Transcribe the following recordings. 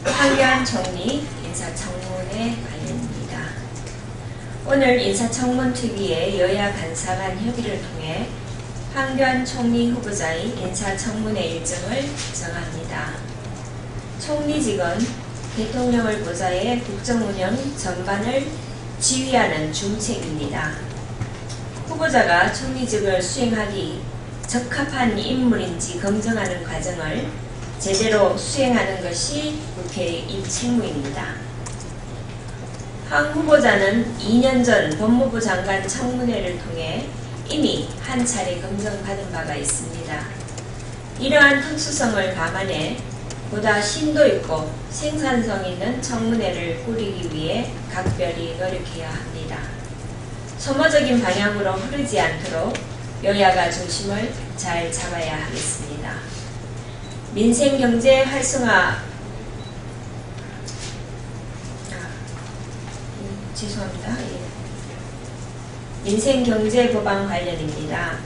황교안 총리 인사청문회 관련입니다. 오늘 인사청문특위의 여야 간사간 협의를 통해 황교안 총리 후보자의 인사청문회 일정을 정합니다. 총리직은 대통령을 보좌해 국정운영 전반을 지휘하는 중책입니다. 후보자가 총리직을 수행하기 적합한 인물인지 검증하는 과정을 제대로 수행하는 것이 국회의 책무입니다. 황 후보자는 2년 전 법무부 장관 청문회를 통해 이미 한 차례 검증받은 바가 있습니다. 이러한 특수성을 감안해 보다 심도 있고 생산성 있는 청문회를 꾸리기 위해 각별히 노력해야 합니다. 소모적인 방향으로 흐르지 않도록 여야가 중심을 잘 잡아야 하겠습니다. 민생경제 활성화 죄송합니다. 민생경제 법안 관련입니다.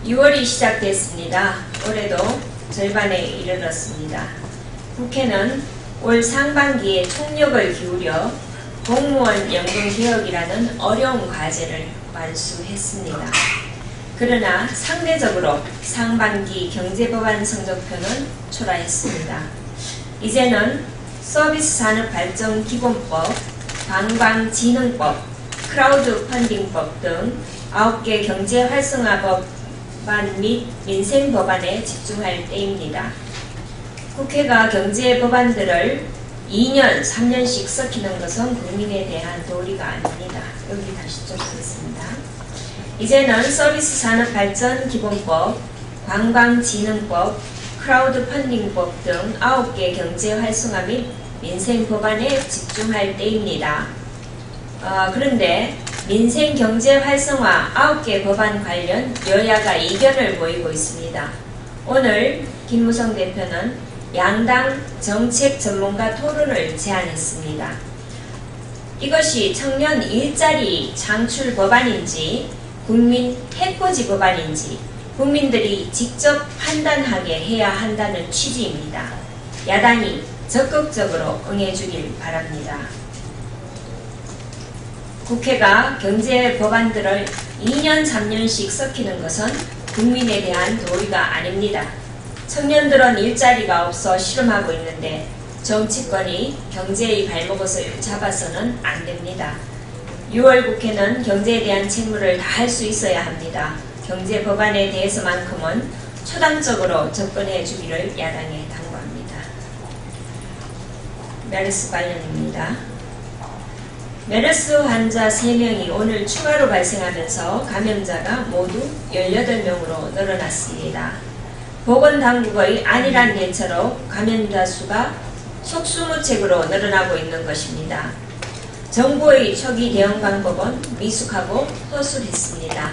6월이 시작됐습니다. 올해도 절반에 이르렀습니다. 국회는 올 상반기에 총력을 기울여 공무원 연금 개혁이라는 어려운 과제를 완수했습니다. 그러나 상대적으로 상반기 경제법안 성적표는 초라했습니다. 이제는 서비스산업발전기본법, 관광진흥법, 크라우드 펀딩법 등 9개 경제활성화법안 및 민생법안에 집중할 때입니다. 국회가 경제법안들을 2년, 3년씩 썩히는 것은 국민에 대한 도리가 아닙니다. 여기 다시 좀 보겠습니다. 이제는 서비스산업발전기본법, 관광진흥법, 크라우드 펀딩법 등 9개 경제활성화 및 민생법안에 집중할 때입니다. 그런데 민생경제활성화 9개 법안 관련 여야가 이견을 보이고 있습니다. 오늘 김무성 대표는 양당 정책 전문가 토론을 제안했습니다. 이것이 청년 일자리 창출 법안인지 국민 해코지 법안인지 국민들이 직접 판단하게 해야 한다는 취지입니다. 야당이 적극적으로 응해주길 바랍니다. 국회가 경제 법안들을 2년, 3년씩 썩히는 것은 국민에 대한 도리가 아닙니다. 청년들은 일자리가 없어 실험하고 있는데 정치권이 경제의 발목을 잡아서는 안 됩니다. 6월 국회는 경제에 대한 책무를 다할 수 있어야 합니다. 경제 법안에 대해서만큼은 초당적으로 접근해 주기를 야당에 당부합니다. 메르스 관련입니다. 메르스 환자 3명이 오늘 추가로 발생하면서 감염자가 모두 18명으로 늘어났습니다. 보건당국의 안일한 대처로 감염자 수가 속수무책으로 늘어나고 있는 것입니다. 정부의 초기 대응 방법은 미숙하고 허술했습니다.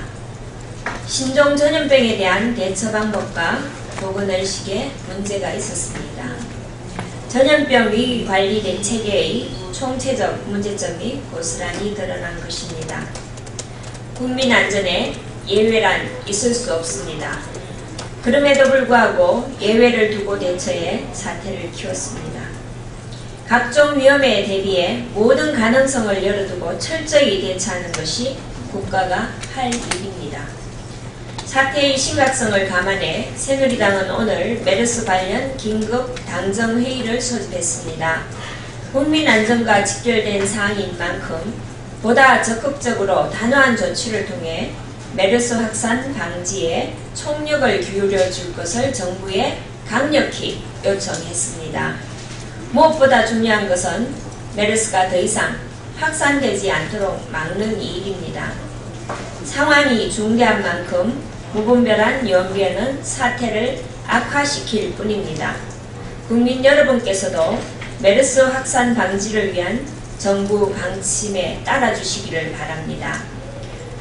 신종 전염병에 대한 대처 방법과 보건의식에 문제가 있었습니다. 전염병 위기 관리 대체계의 총체적 문제점이 고스란히 드러난 것입니다. 국민 안전에 예외란 있을 수 없습니다. 그럼에도 불구하고 예외를 두고 대처해 사태를 키웠습니다. 각종 위험에 대비해 모든 가능성을 열어두고 철저히 대처하는 것이 국가가 할 일입니다. 사태의 심각성을 감안해 새누리당은 오늘 메르스 관련 긴급 당정회의를 소집했습니다. 국민 안전과 직결된 사항인 만큼 보다 적극적으로 단호한 조치를 통해 메르스 확산 방지에 총력을 기울여 줄 것을 정부에 강력히 요청했습니다. 무엇보다 중요한 것은 메르스가 더 이상 확산되지 않도록 막는 일입니다. 상황이 중대한 만큼 무분별한 연기에는 사태를 악화시킬 뿐입니다. 국민 여러분께서도 메르스 확산 방지를 위한 정부 방침에 따라주시기를 바랍니다.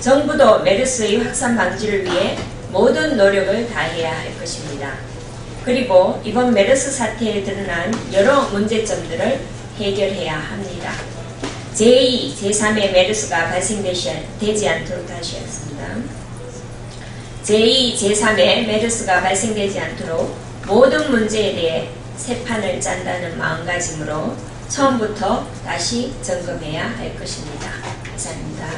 정부도 메르스의 확산 방지를 위해 모든 노력을 다해야 할 것입니다. 그리고 이번 메르스 사태에 드러난 여러 문제점들을 해결해야 합니다. 제2, 제3의 메르스가 발생되지 않도록 다시 하겠습니다. 제2, 제3의 메르스가 발생되지 않도록 모든 문제에 대해 새 판을 짠다는 마음가짐으로 처음부터 다시 점검해야 할 것입니다. 감사합니다.